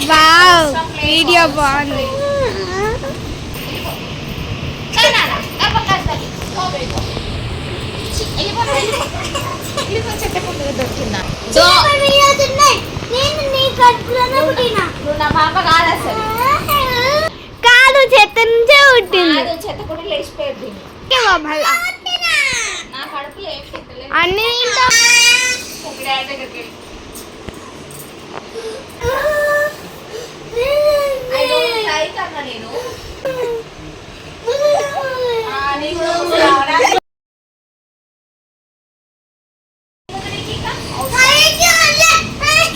Wow video బాగుంది. కాదు చెత్త నుంచే పుట్టింది. అన్ని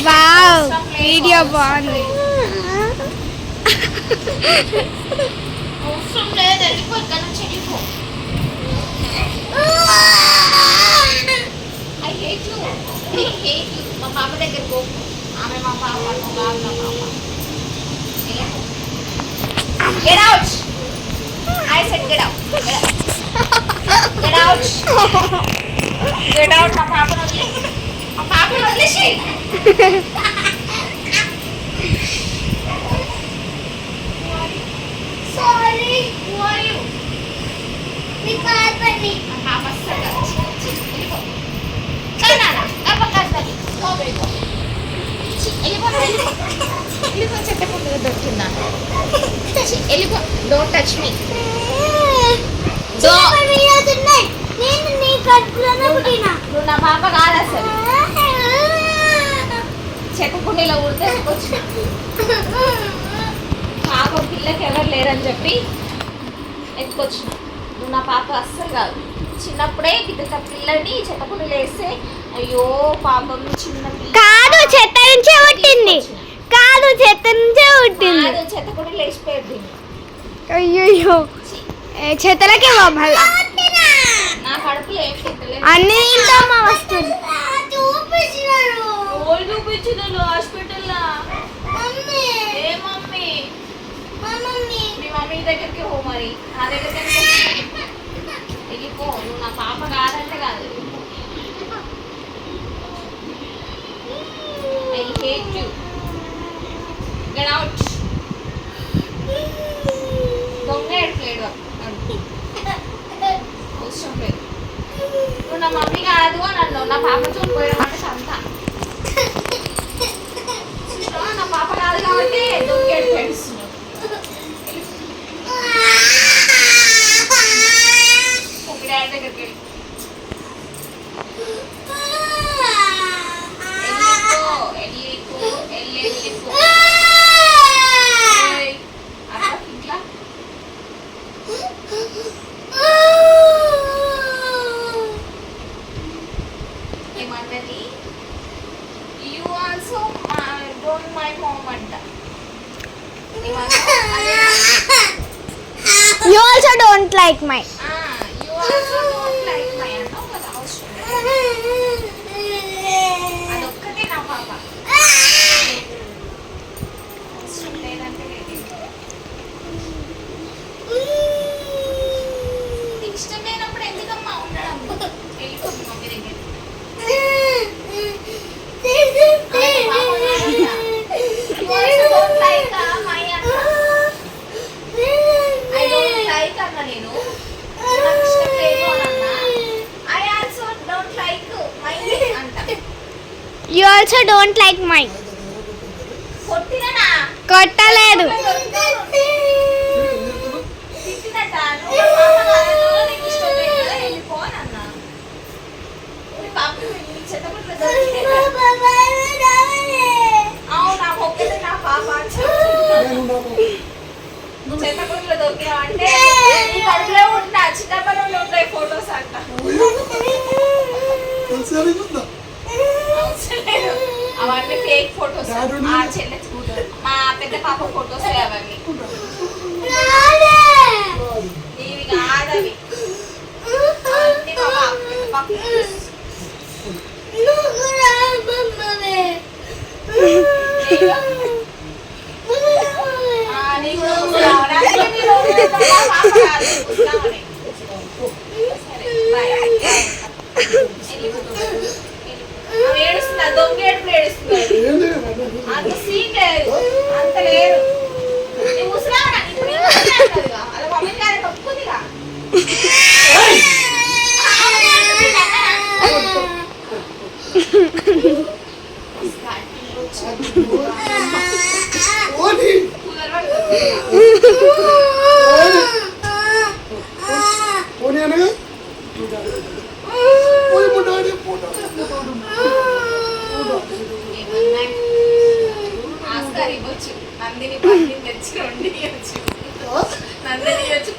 వావ్ వీడియో బాగుంది. మా పాప దగ్గరికి పో. ఆమె మా పాప పాప. Get out! I said get out. Get out. Get out. మా పాపను వదిలేసి. మా పాపను వదిలేసి. Sorry. Who are you? మీ పాపని. మా పాప అస్సలు డోంట్ టచ్ మీ. నువ్వు నా పాప కాదు అసలు. చెక్కకుండీలో ఊరితే పాప పిల్లకి ఎవరు లేరని చెప్పి ఎత్తుకొచ్చిన. నువ్వు నా పాప అస్సలు కాదు. చిన్నప్పుడే గిద్ద పిల్లని చెత్తకుండీలో వేస్తే అయ్యో పాపం చిన్న పిల్ల కాదు చెత్త నుంచే పుట్టింది. కాదు చెత్త నుంచే పుట్టింది. చెత్తకుండీలో వేసిపోయింది. అయ్యో చేతలకే మళ్ళా నా కడుపులో ఏం చెత్తలేదు. అన్ని తింటామా వస్తుంది. చూపించిండు హాస్పిటల్లో. ఏ మమ్మీ? మీ మమ్మీ దగ్గరికి పో. మరి నా దగ్గరికి వెళ్ళిపో. నువ్వు నా పాప కాదంటే కాదు. I hate you. Get out. దొంగ ఎట్లేడు అవసరం లేదు. నువ్వు నా మమ్మీ కాదు అని అన్నావు. నా పాప చూపిపోయామంటే సంత. నా పాప కాదు కాబట్టి దొంగ ఏడుస్తున్నావు. డాడీ దగ్గరికి వెళ్ళి ఏమంటది? You also don't my mom అంట. You also don't like my. You also don't like my అన్నావు కదా. అవసరం అదొక్కటే నా పాప. అవసరం లేదంటే లేదు. ఇష్టం లేనప్పుడు ఎందుకమ్మా ఉండడం? వెళ్ళిపోతుంది మమ్మీ దగ్గర. నేను నాకు ఇష్టం లేదు అన్నా. I also don't like my అంట. You also don't like my. కొట్టినా కొట్టలేదు. తిట్టినట. నువ్వు నీకు ఇష్టం లేదు కదా వెళ్ళిపో అని అన్నా. పాప చెత్తకుంటే అవును నాకు ఒక్కటే నా పాప చెత్తకుంట్లో దొరికినా అంటే నీ కడుపులో ఉంటా. చిన్నప్పటి ఉంటాయి ఫొటోస్ అంట. అవన్నీ ఫేక్ ఫొటోస్. ఆ చెల్లె మా పెద్ద పాప ఫొటోస్ అవన్నీ ఇవి కాదవి. అన్ని మా పాప ఏడుస్తున్నా. దొంగ ఏడుపులు ఏడుస్తున్నా. పోనీ పోనీ అనగా పోయి ముట్టాడి ఆస్కార్ ఇవ్వచ్చు, నందిని పన్నీని తెచ్చి వండి ఇవ్వచ్చు, నందిని ఇవ్వచ్చు.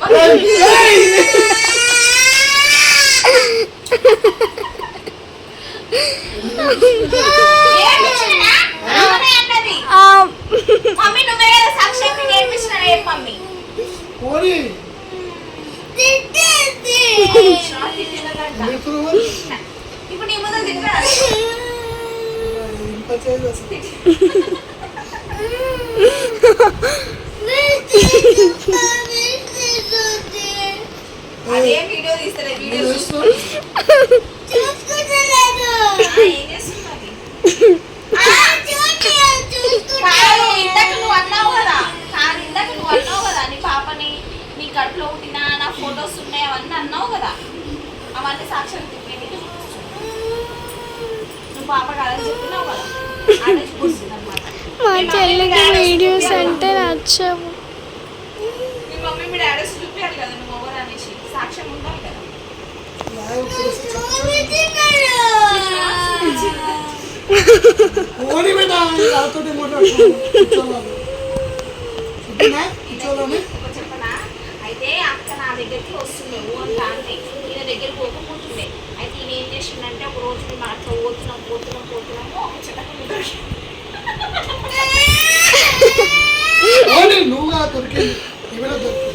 మమ్మీ నువ్వే కదా సాక్షాత్ నేర్పించిన మమ్మీ. పోనీ ఇప్పుడు నీ ముందు తింటా ఇంత చేయదు అసలు. అదే వీడియో తీస్తారే, వీడియో చూస్తూ ఏం చేస్తున్నది? ఇందాక నువ్వు అన్నావు కదా, నీ పాపని నీ కడుపులో పుట్టిన నా ఫొటోస్ ఉన్నాయి అవన్నీ అన్నావు కదా, అవన్నీ సాక్షాత్ నువ్వు పాప కాదని చెప్పినావు కదా, అదే చూస్తుంది అనమాట. మా చెల్లికి వీడియోస్ అంటే నచ్చవు. మీ మమ్మీ మీ డాడీస్ చూపించాలి కదా నువ్వు ఎవరు అనేసి, సాక్ష్యం ఉండాలి కదా. పోనీ బేట నాతోటి మాట్లాడుతున్నాను. చెప్పనా, అయితే అక్క నా దగ్గరికి వస్తుండే ఓ అంట, అంటే ఈయన దగ్గర పోకపోతుండే. అయితే ఈయన ఏం చేసిండంటే ఒక రోజు మేము అట్లా పోతున్నాము ఒక చెట్టు నువ్వు దొరికింది ఏమైనా దొరికింది.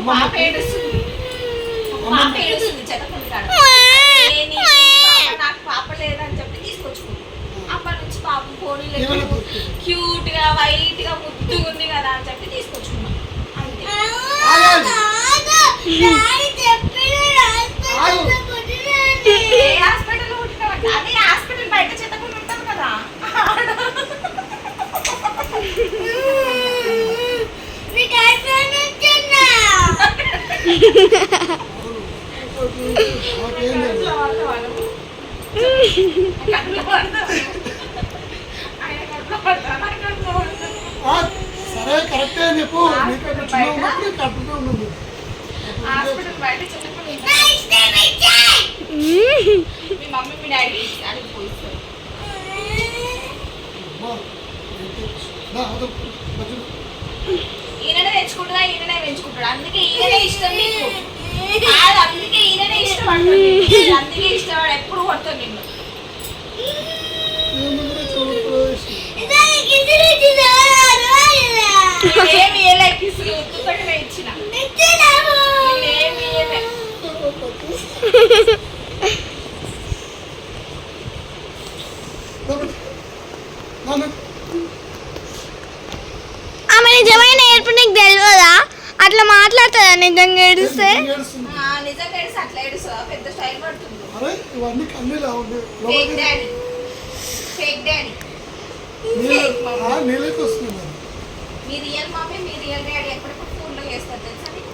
పాప ఏడుస్తుంది, చెత్తకుంది కాడ. నాకు పాప లేదని చెప్పి తీసుకొచ్చుకుంది. అప్పటి నుంచి పాప పోనీలు క్యూట్ గా వైట్ గా ముద్దుగా ఉంది కదా అని చెప్పి తీసుకొచ్చుకున్నాం అంతే. ఏ హాస్పిటల్ పుట్టినావంటే అదే హాస్పిటల్ బయట చెత్తకుండా ఉంటాం కదా. సరే కరెక్టే చెప్పు. కరెక్ట్గా ఉన్నది. హాస్పిటల్ బయట చెత్తకుండా మీ మమ్మీ మీ డాడీ అడిగి పోయిస్తారు. ఈయననే తెచ్చుకుంటున్నా, ఈయననే పెంచుకుంటాడు. అందుకే ఈయననే ఇష్టం నీకు కాదు, అందుకే ఈయననే ఇష్టపడతాడు, అందుకే ఇష్టపడు. ఎప్పుడు కొడతాడు నిన్ను. ఏమి ఇయ్యలే, కిసులు ఉత్తుతోనే ఇచ్చిన. ఏమి ఇయ్యలే. ఆమె నిజమైన ఏడుపు నీకు తెలియదా? అట్లా మాట్లాడుతుందా నిజంగా ఏడుస్తే? నిజంగా ఏడిస్తే అట్లా ఏడుస్తా, పెద్ద స్టైల్ పడుతుంది. ఇవన్నీ కన్నీలా ఫేక్ డాడీ, ఫేక్ డాడీ. నీళ్ళకి వస్తుంది. మీ రియల్ మమ్మీ, మీ రియల్ డాడీ ఎప్పుడెప్పుడు ఫోన్లో చేస్తారు తెలుసా నీకు?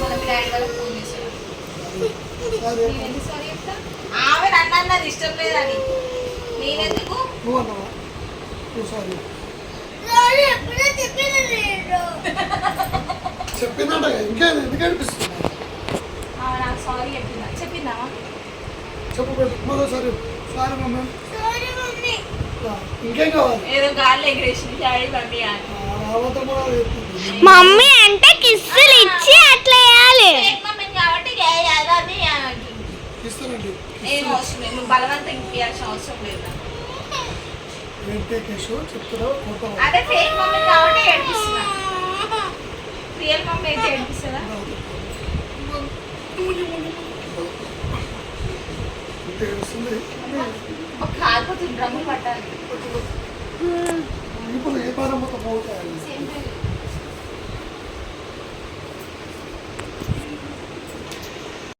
మన డాడీ వాళ్ళకి ఫోన్ చేశారు. సారీ చెప్తా, ఆమె నన్ను అన్నది ఇష్టం లేదని. నేనెందుకు చెప్పినట్ట ఇంకా ఎందుకు అనిపిస్తుంది? నాకు సారీ చెప్పిందా చెప్పబెట్టు మరోసారి. Sorry mummy. ఇంకేం కావాలి? ఏదో గాలి ఎగిరేసింది డాడీ మమ్మీ అని. మమ్మీ అంటే కిస్సులు ఇచ్చి అట్లా వేయాలి. కాబట్టి ఇస్తానండి. ఏం అవసరం లేదు, నువ్వు బలవంతం ఇప్పించాల్సిన అవసరం లేదు. అదే ఫేక్ మమ్మీ కాబట్టి ఏడిపిస్తున్నా, రియల్ మమ్మీ అయితే ఏడిపిస్తుందా? ఒక కాలిపోతుంది, డ్రమ్ములు పట్టాలి. ఇప్పుడు ఏ పారం మొత్తం పోతాయి.